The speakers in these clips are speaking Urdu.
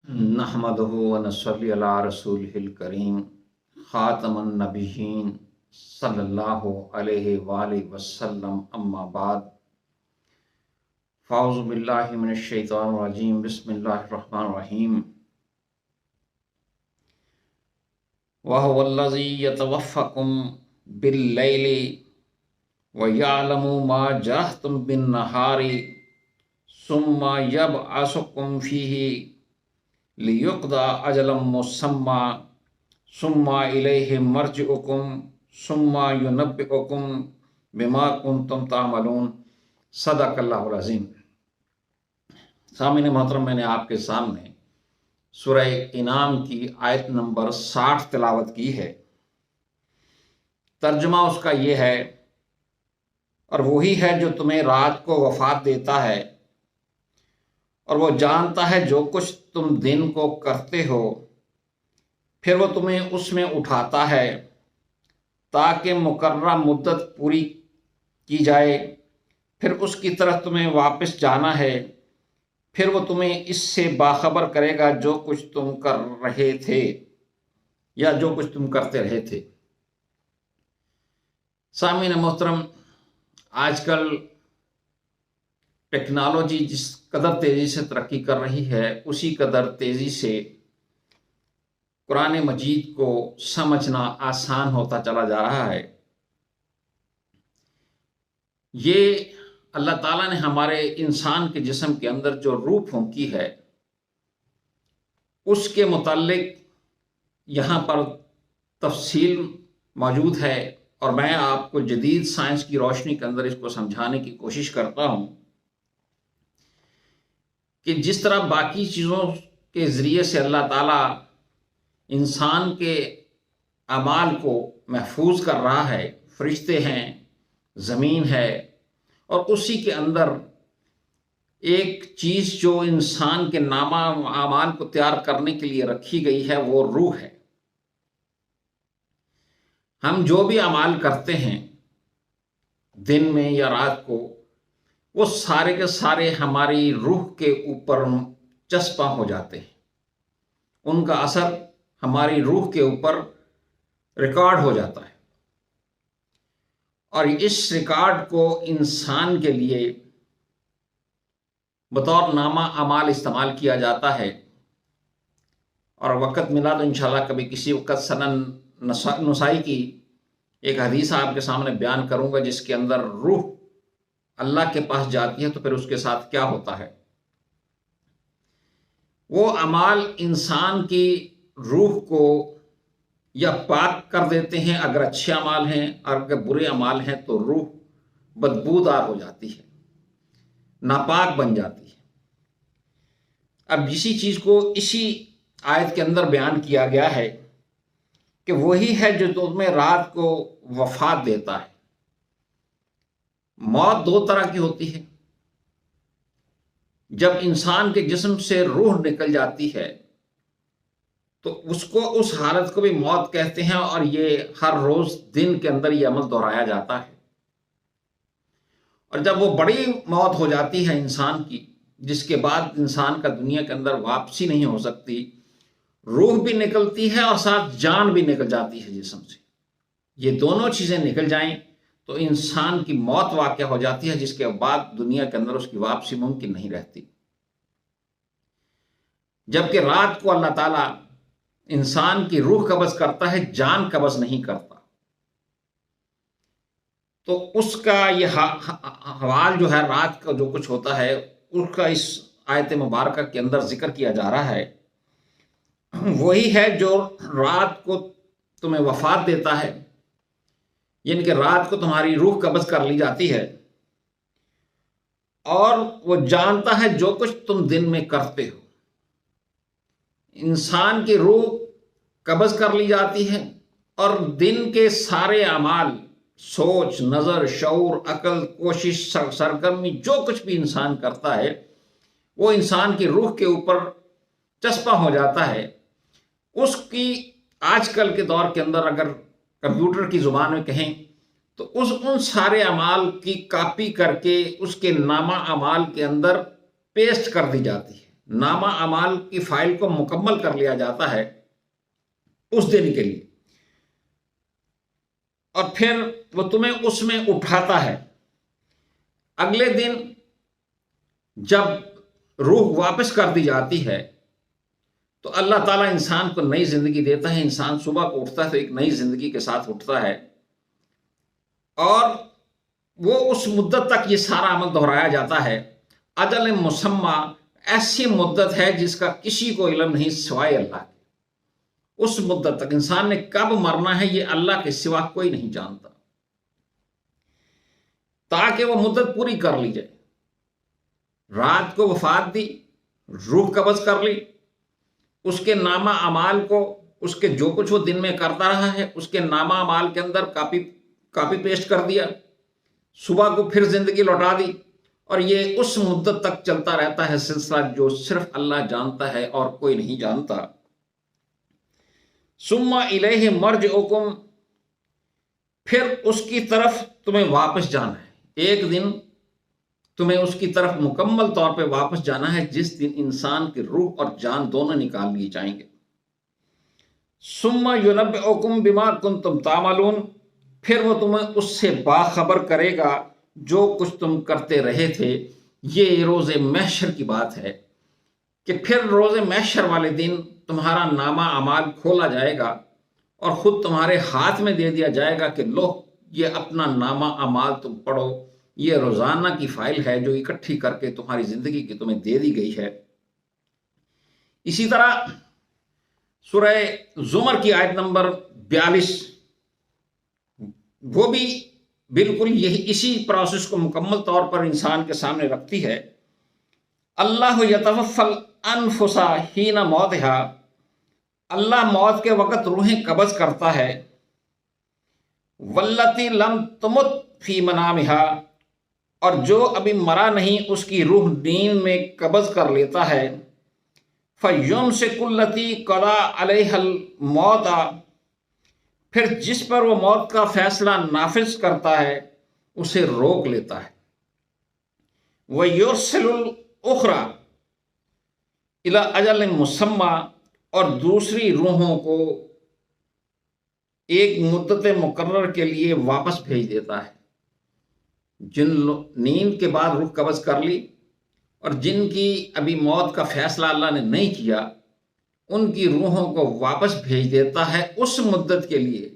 نحمدہ و نصلی علی رسولہ الکریم خاتم النبیین صلی اللہ علیہ وآلہ وسلم اما بعد فاعوذ باللہ من الشیطان الرجیم بسم اللہ الرحمن الرحیم وَهُوَ الَّذِي يَتَوَفَّاكُم بِاللَّيْلِ وَيَعْلَمُ مَا جَرَحْتُم بِالنَّهَارِ ثُمَّ يَبْعَثُكُم فِيهِ لِيُقْضَىٰ أَجَلٌ مُّسَمًّى ثُمَّ إِلَيْهِ مَرْجِعُكُمْ ثُمَّ يُنَبِّئُكُم بِمَا كُنتُمْ تَعْمَلُونَ صدق اللہ العظیم۔ سامعین محترم، میں نے آپ کے سامنے سورہ انعام کی آیت نمبر 60 تلاوت کی ہے۔ ترجمہ اس کا یہ ہے، اور وہی ہے جو تمہیں رات کو وفات دیتا ہے اور وہ جانتا ہے جو کچھ تم دن کو کرتے ہو، پھر وہ تمہیں اس میں اٹھاتا ہے تاکہ مقررہ مدت پوری کی جائے، پھر اس کی طرف تمہیں واپس جانا ہے، پھر وہ تمہیں اس سے باخبر کرے گا جو کچھ تم کر رہے تھے یا جو کچھ تم کرتے رہے تھے۔ سامعین محترم، آج کل ٹیکنالوجی جس قدر تیزی سے ترقی کر رہی ہے، اسی قدر تیزی سے قرآن مجید کو سمجھنا آسان ہوتا چلا جا رہا ہے۔ یہ اللہ تعالیٰ نے ہمارے انسان کے جسم کے اندر جو روح پھونکی ہے، اس کے متعلق یہاں پر تفصیل موجود ہے، اور میں آپ کو جدید سائنس کی روشنی کے اندر اس کو سمجھانے کی کوشش کرتا ہوں کہ جس طرح باقی چیزوں کے ذریعے سے اللہ تعالیٰ انسان کے اعمال کو محفوظ کر رہا ہے، فرشتے ہیں، زمین ہے، اور اسی کے اندر ایک چیز جو انسان کے نامہ اعمال کو تیار کرنے کے لیے رکھی گئی ہے، وہ روح ہے۔ ہم جو بھی اعمال کرتے ہیں دن میں یا رات کو، وہ سارے کے سارے ہماری روح کے اوپر چسپاں ہو جاتے ہیں، ان کا اثر ہماری روح کے اوپر ریکارڈ ہو جاتا ہے، اور اس ریکارڈ کو انسان کے لیے بطور نامہ اعمال استعمال کیا جاتا ہے۔ اور وقت ملا تو انشاءاللہ کبھی کسی وقت سنن نسائی کی ایک حدیث آپ کے سامنے بیان کروں گا، جس کے اندر روح اللہ کے پاس جاتی ہے تو پھر اس کے ساتھ کیا ہوتا ہے۔ وہ اعمال انسان کی روح کو یا پاک کر دیتے ہیں اگر اچھے اعمال ہیں، اور اگر برے اعمال ہیں تو روح بدبودار ہو جاتی ہے، ناپاک بن جاتی ہے۔ اب اسی چیز کو اسی آیت کے اندر بیان کیا گیا ہے کہ وہی ہے جو تمہیں رات کو وفات دیتا ہے۔ موت دو طرح کی ہوتی ہے۔ جب انسان کے جسم سے روح نکل جاتی ہے تو اس کو، اس حالت کو بھی موت کہتے ہیں، اور یہ ہر روز دن کے اندر یہ عمل دہرایا جاتا ہے۔ اور جب وہ بڑی موت ہو جاتی ہے انسان کی، جس کے بعد انسان کا دنیا کے اندر واپسی نہیں ہو سکتی، روح بھی نکلتی ہے اور ساتھ جان بھی نکل جاتی ہے جسم سے، یہ دونوں چیزیں نکل جائیں تو انسان کی موت واقع ہو جاتی ہے، جس کے بعد دنیا کے اندر اس کی واپسی ممکن نہیں رہتی۔ جبکہ رات کو اللہ تعالیٰ انسان کی روح قبض کرتا ہے، جان قبض نہیں کرتا۔ تو اس کا یہ حوال جو ہے، رات کا جو کچھ ہوتا ہے، اس کا اس آیت مبارکہ کے اندر ذکر کیا جا رہا ہے۔ وہی ہے جو رات کو تمہیں وفات دیتا ہے، یعنی کہ رات کو تمہاری روح قبض کر لی جاتی ہے، اور وہ جانتا ہے جو کچھ تم دن میں کرتے ہو۔ انسان کی روح قبض کر لی جاتی ہے، اور دن کے سارے اعمال، سوچ، نظر، شعور، عقل، کوشش، سرگرمی، جو کچھ بھی انسان کرتا ہے، وہ انسان کی روح کے اوپر چسپاں ہو جاتا ہے۔ اس کی آج کل کے دور کے اندر اگر کمپیوٹر کی زبان میں کہیں تو ان سارے اعمال کی کاپی کر کے اس کے نامہ اعمال کے اندر پیسٹ کر دی جاتی ہے، نامہ اعمال کی فائل کو مکمل کر لیا جاتا ہے اس دن کے لیے، اور پھر وہ تمہیں اس میں اٹھاتا ہے۔ اگلے دن جب روح واپس کر دی جاتی ہے تو اللہ تعالیٰ انسان کو نئی زندگی دیتا ہے۔ انسان صبح کو اٹھتا ہے تو ایک نئی زندگی کے ساتھ اٹھتا ہے، اور وہ اس مدت تک یہ سارا عمل دہرایا جاتا ہے۔ اجل مسمى ایسی مدت ہے جس کا کسی کو علم نہیں سوائے اللہ کے۔ اس مدت تک انسان نے کب مرنا ہے یہ اللہ کے سوا کوئی نہیں جانتا، تاکہ وہ مدت پوری کر لی جائے۔ رات کو وفات دی، روح قبض کر لی، اس کے نامہ اعمال کو، اس کے جو کچھ وہ دن میں کرتا رہا ہے اس کے نامہ اعمال کے اندر کاپی پیسٹ کر دیا، صبح کو پھر زندگی لوٹا دی، اور یہ اس مدت تک چلتا رہتا ہے سلسلہ جو صرف اللہ جانتا ہے اور کوئی نہیں جانتا۔ ثم الیہ مرجعکم، پھر اس کی طرف تمہیں واپس جانا ہے۔ ایک دن تمہیں اس کی طرف مکمل طور پہ واپس جانا ہے جس دن انسان کی روح اور جان دونوں نکال لیے جائیں گے۔ ثم ینبئکم بما کنتم تعملون، پھر وہ تمہیں اس سے باخبر کرے گا جو کچھ تم کرتے رہے تھے۔ یہ روز محشر کی بات ہے کہ پھر روز محشر والے دن تمہارا نامہ اعمال کھولا جائے گا اور خود تمہارے ہاتھ میں دے دیا جائے گا کہ لو یہ اپنا نامہ اعمال تم پڑھو۔ یہ روزانہ کی فائل ہے جو اکٹھی کر کے تمہاری زندگی کی تمہیں دے دی گئی ہے۔ اسی طرح سورہ زمر کی آیت نمبر 42 وہ بھی بالکل اسی پروسیس کو مکمل طور پر انسان کے سامنے رکھتی ہے۔ اللہ یتوفی الانفس حین موتہا، اللہ موت کے وقت روحیں قبض کرتا ہے۔ واللتی لم تمت فی منامہا، اور جو ابھی مرا نہیں اس کی روح نیند میں قبض کر لیتا ہے۔ فیمسک التی قضی علیہا الموت، پھر جس پر وہ موت کا فیصلہ نافذ کرتا ہے اسے روک لیتا ہے۔ وَيُرْسِلُ الْأُخْرَى إِلَىٰ أَجَلٍ مُّسَمًّى، اور دوسری روحوں کو ایک مدت مقرر کے لیے واپس بھیج دیتا ہے۔ جن نیند کے بعد روح قبض کر لی اور جن کی ابھی موت کا فیصلہ اللہ نے نہیں کیا ان کی روحوں کو واپس بھیج دیتا ہے اس مدت کے لیے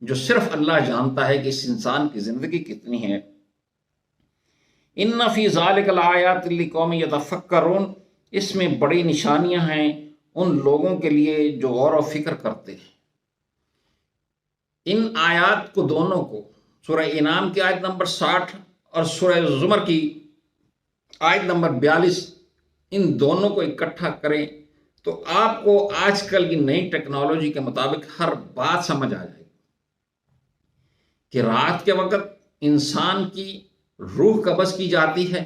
جو صرف اللہ جانتا ہے کہ اس انسان کی زندگی کتنی ہے۔ ان فی ذالک الآیات لقوم یتفکرون، اس میں بڑی نشانیاں ہیں ان لوگوں کے لیے جو غور و فکر کرتے ہیں۔ ان آیات کو دونوں کو، سورہ انعام کی آیت نمبر 60 اور سورہ زمر کی آیت نمبر 42، ان دونوں کو اکٹھا کریں تو آپ کو آج کل کی نئی ٹیکنالوجی کے مطابق ہر بات سمجھ آ جائے گی کہ رات کے وقت انسان کی روح قبض کی جاتی ہے،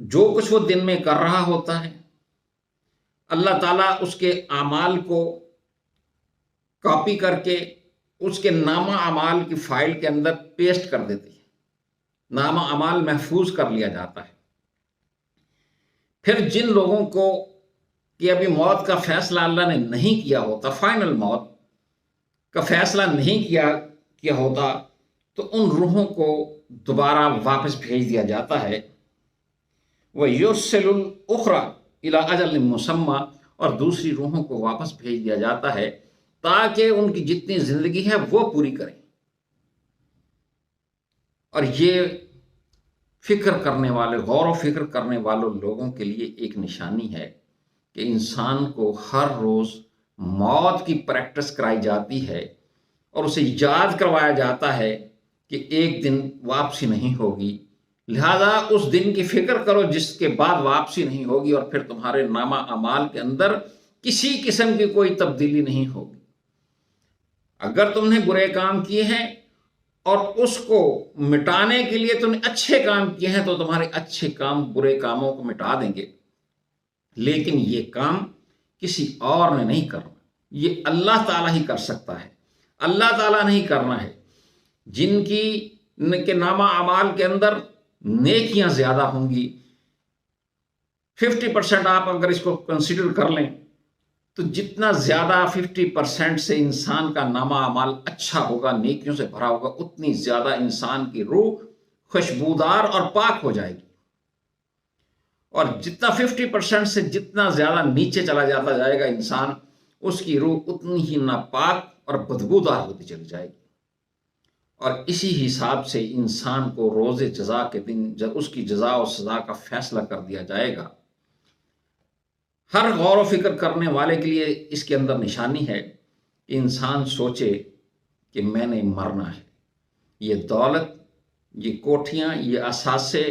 جو کچھ وہ دن میں کر رہا ہوتا ہے اللہ تعالیٰ اس کے اعمال کو کاپی کر کے اس کے نامہ اعمال کی فائل کے اندر پیسٹ کر دیتی ہے، نامہ اعمال محفوظ کر لیا جاتا ہے۔ پھر جن لوگوں کو کہ ابھی موت کا فیصلہ اللہ نے نہیں کیا ہوتا، فائنل موت کا فیصلہ نہیں کیا ہوتا، تو ان روحوں کو دوبارہ واپس بھیج دیا جاتا ہے۔ وَيُرْسِلُ الْأُخْرَى إِلَىٰ أَجَلٍ مُّسَمًّى، اور دوسری روحوں کو واپس بھیج دیا جاتا ہے تاکہ ان کی جتنی زندگی ہے وہ پوری کریں۔ اور یہ فکر کرنے والے، غور و فکر کرنے والوں لوگوں کے لیے ایک نشانی ہے کہ انسان کو ہر روز موت کی پریکٹس کرائی جاتی ہے اور اسے یاد کروایا جاتا ہے کہ ایک دن واپسی نہیں ہوگی، لہذا اس دن کی فکر کرو جس کے بعد واپسی نہیں ہوگی اور پھر تمہارے نامہ اعمال کے اندر کسی قسم کی کوئی تبدیلی نہیں ہوگی۔ اگر تم نے برے کام کیے ہیں اور اس کو مٹانے کے لیے تم نے اچھے کام کیے ہیں تو تمہارے اچھے کام برے کاموں کو مٹا دیں گے، لیکن یہ کام کسی اور نے نہیں کرنا، یہ اللہ تعالیٰ ہی کر سکتا ہے۔ اللہ تعالیٰ نے ہی کرنا ہے۔ جن کے نامہ اعمال کے اندر نیکیاں زیادہ ہوں گی 50% آپ اگر اس کو کنسیڈر کر لیں تو جتنا زیادہ 50% سے انسان کا نامہ اعمال اچھا ہوگا، نیکیوں سے بھرا ہوگا، اتنی زیادہ انسان کی روح خوشبودار اور پاک ہو جائے گی، اور جتنا 50% سے جتنا زیادہ نیچے چلا جاتا جائے گا انسان، اس کی روح اتنی ہی ناپاک اور بدبودار ہوتی چلی جائے گی۔ اور اسی حساب سے انسان کو روز جزا کے دن جب اس کی جزا و سزا کا فیصلہ کر دیا جائے گا، ہر غور و فکر کرنے والے کے لیے اس کے اندر نشانی ہے کہ انسان سوچے کہ میں نے مرنا ہے، یہ دولت، یہ کوٹھیاں، یہ اثاثے،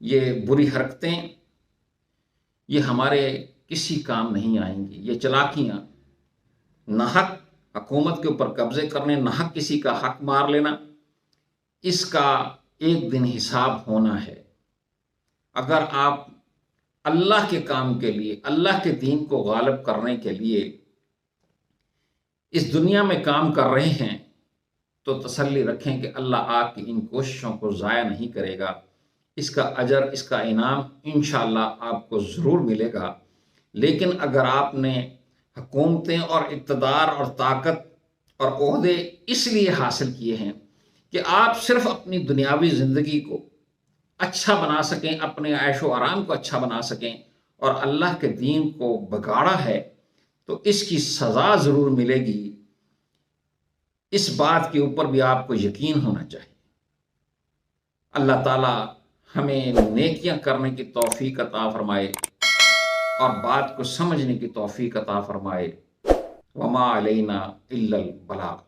یہ بری حرکتیں، یہ ہمارے کسی کام نہیں آئیں گی۔ یہ چلاکیاں، ناحق حکومت کے اوپر قبضے کرنے، ناحق کسی کا حق مار لینا، اس کا ایک دن حساب ہونا ہے۔ اگر آپ اللہ کے کام کے لیے، اللہ کے دین کو غالب کرنے کے لیے اس دنیا میں کام کر رہے ہیں تو تسلی رکھیں کہ اللہ آپ کی ان کوششوں کو ضائع نہیں کرے گا، اس کا اجر، اس کا انعام انشاءاللہ آپ کو ضرور ملے گا۔ لیکن اگر آپ نے حکومتیں اور اقتدار اور طاقت اور عہدے اس لیے حاصل کیے ہیں کہ آپ صرف اپنی دنیاوی زندگی کو اچھا بنا سکیں، اپنے عیش و آرام کو اچھا بنا سکیں، اور اللہ کے دین کو بگاڑا ہے، تو اس کی سزا ضرور ملے گی۔ اس بات کے اوپر بھی آپ کو یقین ہونا چاہیے۔ اللہ تعالی ہمیں نیکیاں کرنے کی توفیق عطا فرمائے اور بات کو سمجھنے کی توفیق عطا فرمائے۔ وما علینا الا البلاغ۔